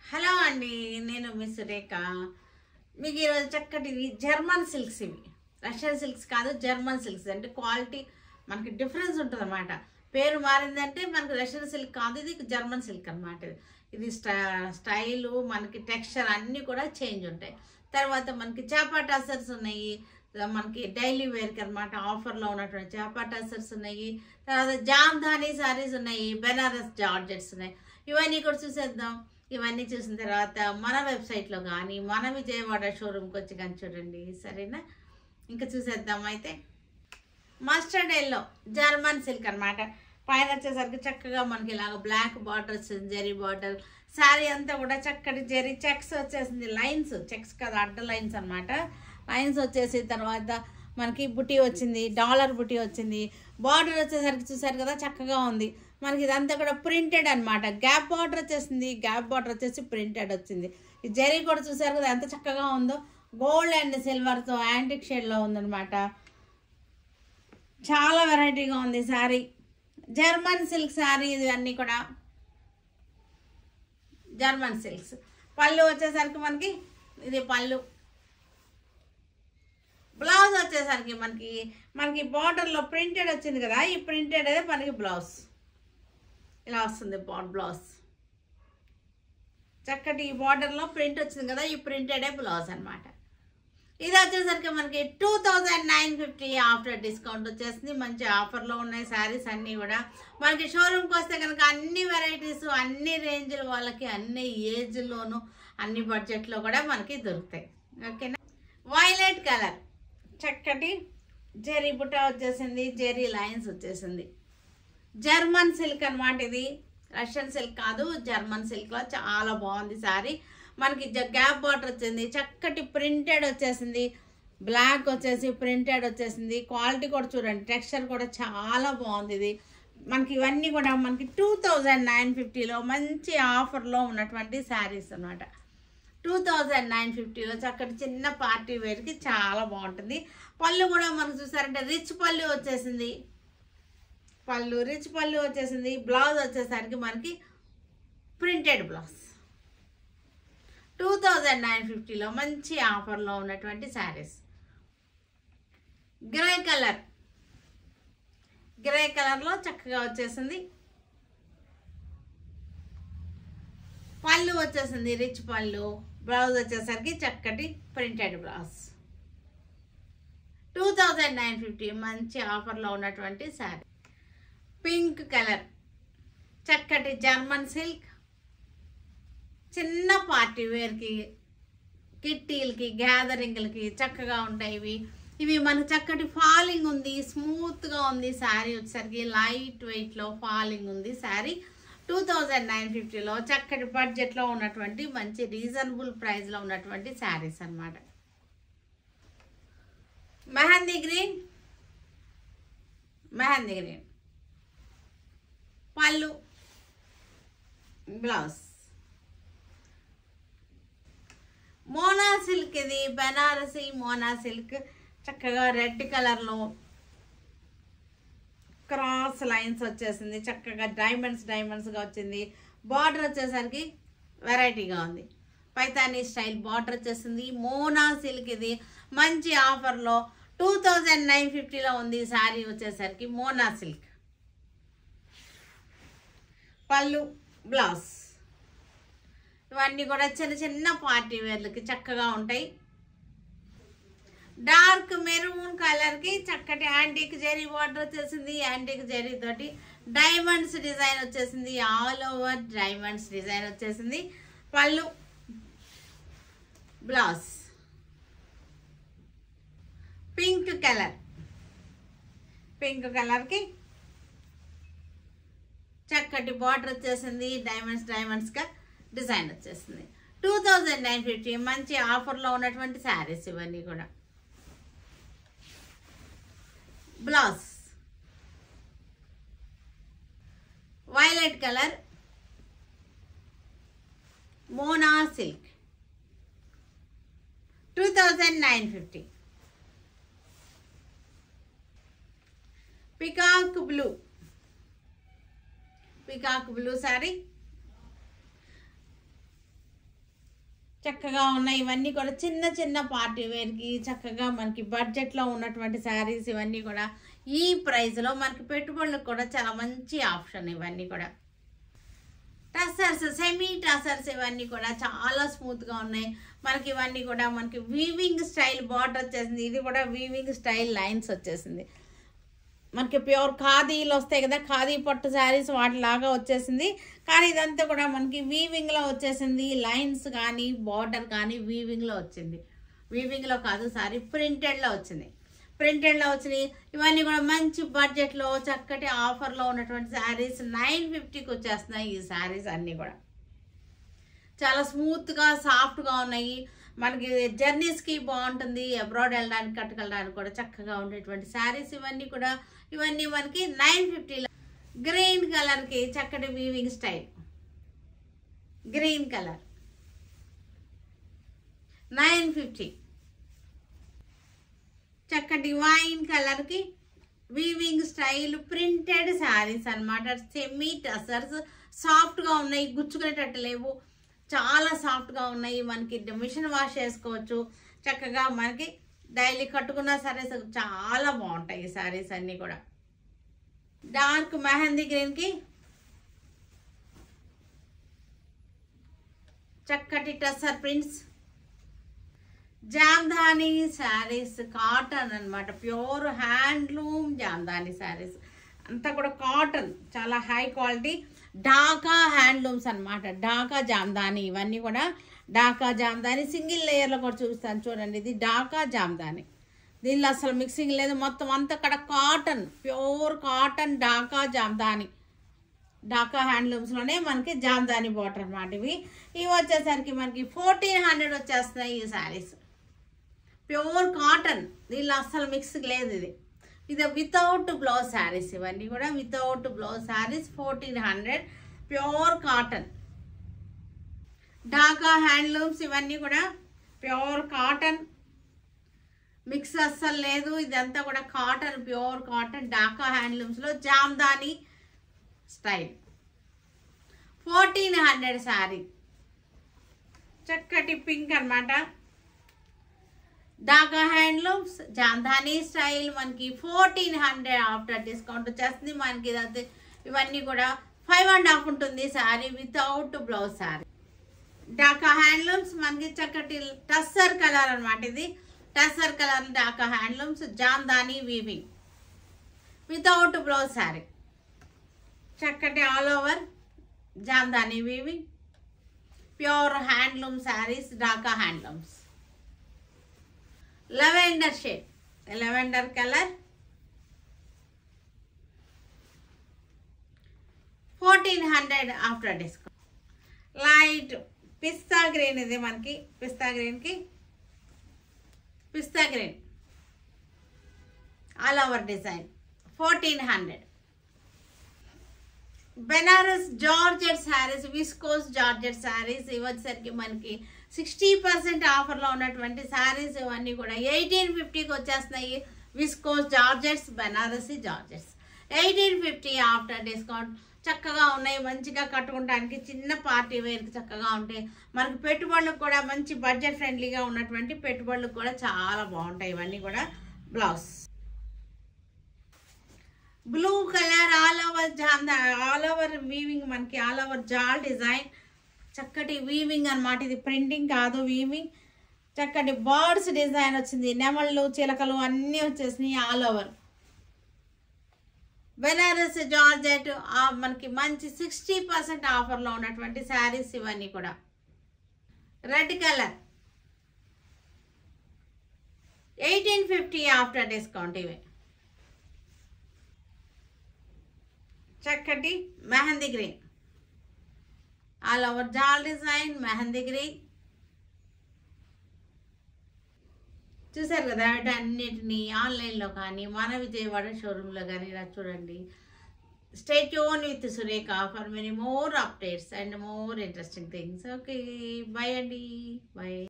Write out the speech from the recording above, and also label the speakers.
Speaker 1: Hello అండి, నేను miss రేఖ. మీకు ఈరోజు చక్కటివి జర్మన్ సిల్క్స్. ఇవి రష్యన్ సిల్క్స్ కాదు, జర్మన్ సిల్క్స్. అంటే క్వాలిటీ మనకి డిఫరెన్స్ ఉంటుంది అన్నమాట. పేరు మారిందంటే మనకి రష్యన్ సిల్క్ కాదు, ఇది జర్మన్ సిల్క్ అనమాట. ఇది స్టైలు మనకి టెక్స్చర్ అన్నీ కూడా చేంజ్ ఉంటాయి. తర్వాత మనకి చాపా టసర్స్ ఉన్నాయి, మనకి డైలీ వేర్కి అనమాట. ఆఫర్లో ఉన్నటువంటి చాపా టసర్స్ ఉన్నాయి. తర్వాత జామ్ధానీ సారీస్ ఉన్నాయి, బెనారస్ జార్జెట్స్ ఉన్నాయి. ఇవన్నీ కూడా చూసేద్దాం. ఇవన్నీ చూసిన తర్వాత మన వెబ్సైట్లో కానీ మన విజయవాడ షోరూమ్కి వచ్చి కానీ చూడండి, సరేనా? ఇంకా చూసేద్దాం. అయితే మస్టర్డ్ ఎల్లో జర్మన్ సిల్క్ అనమాట. పైన వచ్చేసరికి చక్కగా మనకి ఇలాగ బ్లాక్ బార్డర్ వచ్చింది, జెరీ బార్డర్. శారీ అంతా కూడా చక్కటి జెరీ చెక్స్ వచ్చేసింది. లైన్స్, చెక్స్ కదా, అడ్డ లైన్స్ అనమాట. లైన్స్ వచ్చేసి తర్వాత మనకి బుటీ వచ్చింది, డాలర్ బుటీ వచ్చింది. బార్డర్ వచ్చేసరికి చూసారు కదా, చక్కగా ఉంది. మనకి ఇదంతా కూడా ప్రింటెడ్ అనమాట. గ్యాప్ బార్డర్ వచ్చేసింది, గ్యాప్ బార్డర్ వచ్చేసి ప్రింటెడ్ వచ్చింది. ఈ జరీ కూడా చూసారు కదా ఎంత చక్కగా ఉందో. గోల్డ్ అండ్ సిల్వర్తో యాంటిక్ షేడ్లో ఉందన్నమాట. చాలా వెరైటీగా ఉంది శారీ. జర్మన్ సిల్క్ శారీ ఇది అన్నీ కూడా జర్మన్ సిల్క్స్. పళ్ళు వచ్చేసరికి మనకి ఇది పళ్ళు. బ్లౌజ్ వచ్చేసరికి మనకి బార్డర్లో ప్రింటెడ్ వచ్చింది కదా, ఈ ప్రింటెడ్ అదే మనకి బ్లౌజ్ ఇలా వస్తుంది. బ్లౌజ్ చక్కటి ఈ బార్డర్లో ప్రింట్ వచ్చింది కదా, ఈ ప్రింటెడే బ్లౌజ్ అనమాట. ఇది వచ్చేసరికి మనకి 2950 ఆఫ్టర్ డిస్కౌంట్ వచ్చేసింది. మంచి ఆఫర్లో ఉన్నాయి శారీస్ అన్నీ కూడా. మనకి షోరూమ్కి వస్తే కనుక అన్ని వెరైటీస్, అన్ని రేంజ్ల వాళ్ళకి, అన్ని ఏజ్లోను, అన్ని బడ్జెట్లో కూడా మనకి దొరుకుతాయి. ఓకేనా? వైలెట్ కలర్ చక్కటి జెరీ బుట్ట వచ్చేసింది, జెరీ లైన్స్ వచ్చేసింది. జర్మన్ సిల్క్ అనమాట. ఇది రష్యన్ సిల్క్ కాదు, జర్మన్ సిల్క్లో చాలా బాగుంది శారీ. మనకి గ్యాప్ బార్డర్ వచ్చింది, చక్కటి ప్రింటెడ్ వచ్చేసింది. బ్లాక్ వచ్చేసి ప్రింటెడ్ వచ్చేసింది. క్వాలిటీ కూడా చూడండి, టెక్స్చర్ కూడా చాలా బాగుంది. ఇది మనకి ఇవన్నీ కూడా మనకి 2950లో మంచి ఆఫర్లో ఉన్నటువంటి శారీస్ అనమాట. 2950లో చక్కటి చిన్న పార్టీ వేర్కి చాలా బాగుంటుంది. పళ్ళు కూడా మనకు చూసారంటే రిచ్ పళ్ళు వచ్చేసింది. రిచ్ పళ్ళు వచ్చేసింది. బ్లౌజ్ వచ్చేసరికి మనకి ప్రింటెడ్ బ్లౌజ్. 2950లో మంచి ఆఫర్లో ఉన్నటువంటి శారీస్. గ్రే కలర్లో చక్కగా వచ్చేసింది. పళ్ళు వచ్చేసింది రిచ్ పళ్ళు. బ్లౌజ్ వచ్చేసరికి చక్కటి ప్రింటెడ్ బ్లౌజ్. 2950 మంచి ఆఫర్లో ఉన్నటువంటి శారీ. పింక్ కలర్ చక్కటి జర్మన్ సిల్క్. చిన్న పార్టీ వేర్కి, కిట్టీలకి, గ్యాదరింగ్లకి చక్కగా ఉంటాయి. ఇవి మనకు చక్కటి ఫాలింగ్ ఉంది, స్మూత్గా ఉంది. శారీ వచ్చేసరికి లైట్ వెయిట్లో ఫాలింగ్ ఉంది శారీ. 2950లో చక్కటి బడ్జెట్లో ఉన్నటువంటి మంచి రీజనబుల్ ప్రైస్లో ఉన్నటువంటి శారీస్ అన్నమాట. మెహందీ గ్రీన్ పళ్ళు, బ్లౌజ్. మోనా సిల్క్, ఇది బెనారసి మోనా సిల్క్. చక్కగా రెడ్ కలర్లో క్రాస్ లైన్స్ వచ్చేసింది. చక్కగా డైమండ్స్గా వచ్చింది. బార్డర్ వచ్చేసరికి వెరైటీగా ఉంది. పైతానీ స్టైల్ బార్డర్ వచ్చేసింది. మోనా సిల్క్ ఇది మంచి ఆఫర్లో 2950లో ఉంది శారీ వచ్చేసరికి. మోనా సిల్క్ పళ్ళు, బ్లౌజ్. ఇవన్నీ కూడా చిన్న పార్టీ వేర్లకి చక్కగా ఉంటాయి. డార్క్ మెరూన్ కలర్కి చక్కటి యాంటిక్ జెరీ బార్డర్ వచ్చేసింది. యాంటిక్ జెరీ తోటి డైమండ్స్ డిజైన్ వచ్చేసింది. ఆల్ ఓవర్ డైమండ్స్ డిజైన్ వచ్చేసింది. పళ్ళు, బ్లౌజ్. పింక్ కలర్కి చక్కటి బార్డర్ వచ్చేసింది. డైమండ్స్గా డిజైన్ వచ్చేసింది. 2950 మంచి ఆఫర్లో ఉన్నటువంటి శారీస్ ఇవన్నీ కూడా. Blouse violet colour Mona silk 2950. Peacock blue sari. చక్కగా ఉన్నాయి. ఇవన్నీ కూడా చిన్న చిన్న పార్టీ వేర్కి చక్కగా మనకి బడ్జెట్లో ఉన్నటువంటి శారీస్ ఇవన్నీ కూడా ఈ ప్రైస్లో మనకి పెట్టుబడులకు కూడా చాలా మంచి ఆప్షన్. ఇవన్నీ కూడా టసర్స్, సెమీ టసర్స్ ఇవన్నీ కూడా చాలా స్మూత్గా ఉన్నాయి మనకి. ఇవన్నీ కూడా మనకి వీవింగ్ స్టైల్ బార్డర్ వచ్చేసింది. ఇది కూడా వీవింగ్ స్టైల్ లైన్స్ వచ్చేసింది మనకి. ప్యూర్ ఖాదీలు వస్తాయి కదా, ఖాదీ పట్టు శారీస్ వాటిలాగా వచ్చేసింది. కానీ ఇదంతా కూడా మనకి వీవింగ్లో వచ్చేసింది. లైన్స్ కానీ బార్డర్ కానీ వీవింగ్లో వచ్చింది. వీవింగ్లో కాదు సారీ, ప్రింటెడ్లో వచ్చింది. ప్రింటెడ్లో వచ్చినాయి. ఇవన్నీ కూడా మంచి బడ్జెట్లో చక్కటి ఆఫర్లో ఉన్నటువంటి శారీస్ 950కి వచ్చేస్తున్నాయి. ఈ శారీస్ అన్నీ కూడా చాలా స్మూత్గా సాఫ్ట్గా ఉన్నాయి మనకి. జర్నీస్కి బాగుంటుంది, అబ్రాడ్ వెళ్ళడానికి కట్టుకెళ్ళడానికి కూడా చక్కగా ఉండేటువంటి శారీస్ ఇవన్నీ కూడా. ఇవన్నీ మనకి 950లో గ్రీన్ కలర్కి చక్కటి వీవింగ్ స్టైల్, గ్రీన్ కలర్ 950. చక్కటి వైన్ కలర్కి వీవింగ్ స్టైల్ ప్రింటెడ్ శారీస్ అనమాట. సెమీ టసర్స్ సాఫ్ట్గా ఉన్నాయి, గుచ్చుకునేటట్టు లేవు, చాలా సాఫ్ట్గా ఉన్నాయి. మనకి మిషన్ వాష్ చేసుకోవచ్చు చక్కగా. మనకి డైలీ కట్టుకున్న శారీస్ చాలా బాగుంటాయి ఈ శారీస్ అన్నీ కూడా. డార్క్ మెహందీ గ్రీన్కి చక్కటి టసర్ ప్రింట్స్. జామ్దాని శారీస్ కాటన్ అనమాట, ప్యూర్ హ్యాండ్లూమ్ జామ్దాని శారీస్ అంతా కూడా కాటన్, చాలా హై క్వాలిటీ ఢాకా హ్యాండ్లూమ్స్ అనమాట. ఢాకా జామ్దాని ఇవన్నీ కూడా ఢాకా జామ్దాని. సింగిల్ లేయర్లో కూడా చూపిస్తాను చూడండి. ఇది ఢాకా జామ్దాని, దీనిలో అసలు మిక్సింగ్ లేదు, మొత్తం అంతా కూడా cotton, pure cotton Dhaka Jamdani. Dhaka హ్యాండ్లూమ్స్లోనే మనకి జామ్దాని బార్డర్ అనమాట. ఇవి వచ్చేసరికి మనకి 1400 వచ్చేస్తున్నాయి ఈ శారీస్. ప్యూర్ కాటన్, దీనిలో అస్సలు మిక్సింగ్ లేదు. ఇది వితౌట్ బ్లౌజ్ శారీస్ ఇవన్నీ కూడా without blouse saris 1400 pure cotton Dhaka handlooms. ఇవన్నీ కూడా ప్యూర్ కాటన్, మిక్స్ అస్సలు లేదు. ఇదంతా కూడా కాటన్, ప్యూర్ కాటన్ ఢాకా హ్యాండ్లూమ్స్లో జామ్దాని స్టైల్ 1400 శారీ. చక్కటి పింక్ అనమాట. ఢాకా హ్యాండ్లూమ్స్ జామ్దాని స్టైల్ మనకి 1400 ఆఫ్టర్ డిస్కౌంట్ వచ్చేస్తుంది మనకి. ఇవన్నీ కూడా 5.5 ఉంటుంది sari without blouse sari. Dhaka handlooms మనకి చక్కటి టస్సర్ కలర్ అనమాట. ఇది tussar colour Dhaka handlooms Jamdani weaving without blouse sari. చక్కటి all over Jamdani weaving pure handloom saris Dhaka handlooms. Lavender shade, lavender colour 1400 after discount. Light pista green, ఇది మనకి పిస్తా గ్రీన్కి pista green all over design 1400. Banaras georgette saris, viscose georgette saris ఇవి వచ్చేసరికి మనకి 60% ఆఫర్లో ఉన్నటువంటి శారీస్ ఇవన్నీ కూడా 1850కి వచ్చేస్తున్నాయి. Viscose georgettes, Banarasi georgettes 1850 after discount. చక్కగా ఉన్నాయి, మంచిగా కట్టుకోవడానికి చిన్న పార్టీ వేర్కి చక్కగా ఉంటాయి. మనకి పెట్టుబడులకు కూడా మంచి బడ్జెట్ ఫ్రెండ్లీగా ఉన్నటువంటి పెట్టుబడులకు కూడా చాలా బాగుంటాయి ఇవన్నీ కూడా. Blouse blue colour all over weaving మనకి ఆల్ ఓవర్ జాల్ డిజైన్. చక్కటి వీవింగ్ అనమాట, ఇది ప్రింటింగ్ కాదు వీవింగ్. చక్కటి బర్డ్స్ డిజైన్ వచ్చింది, నెమళ్ళు చిలకలు అన్నీ వచ్చేసినాయి ఆల్ ఓవర్. బెనారస్ జార్జెట్ మనకి మంచి 60% ఆఫర్లో ఉన్నటువంటి శారీస్ ఇవన్నీ కూడా. Red colour 1850 after discount. ఇవి చక్కటి mehndi green all over jaal design mehndi green. చూసారు కదా, అన్నిటినీ ఆన్లైన్లో కానీ మన విజయవాడ షోరూంలో కానీ ఇలా చూడండి. Stay tune with Surekha for many more updates and more interesting things. Okay, bye అండి, బాయ్.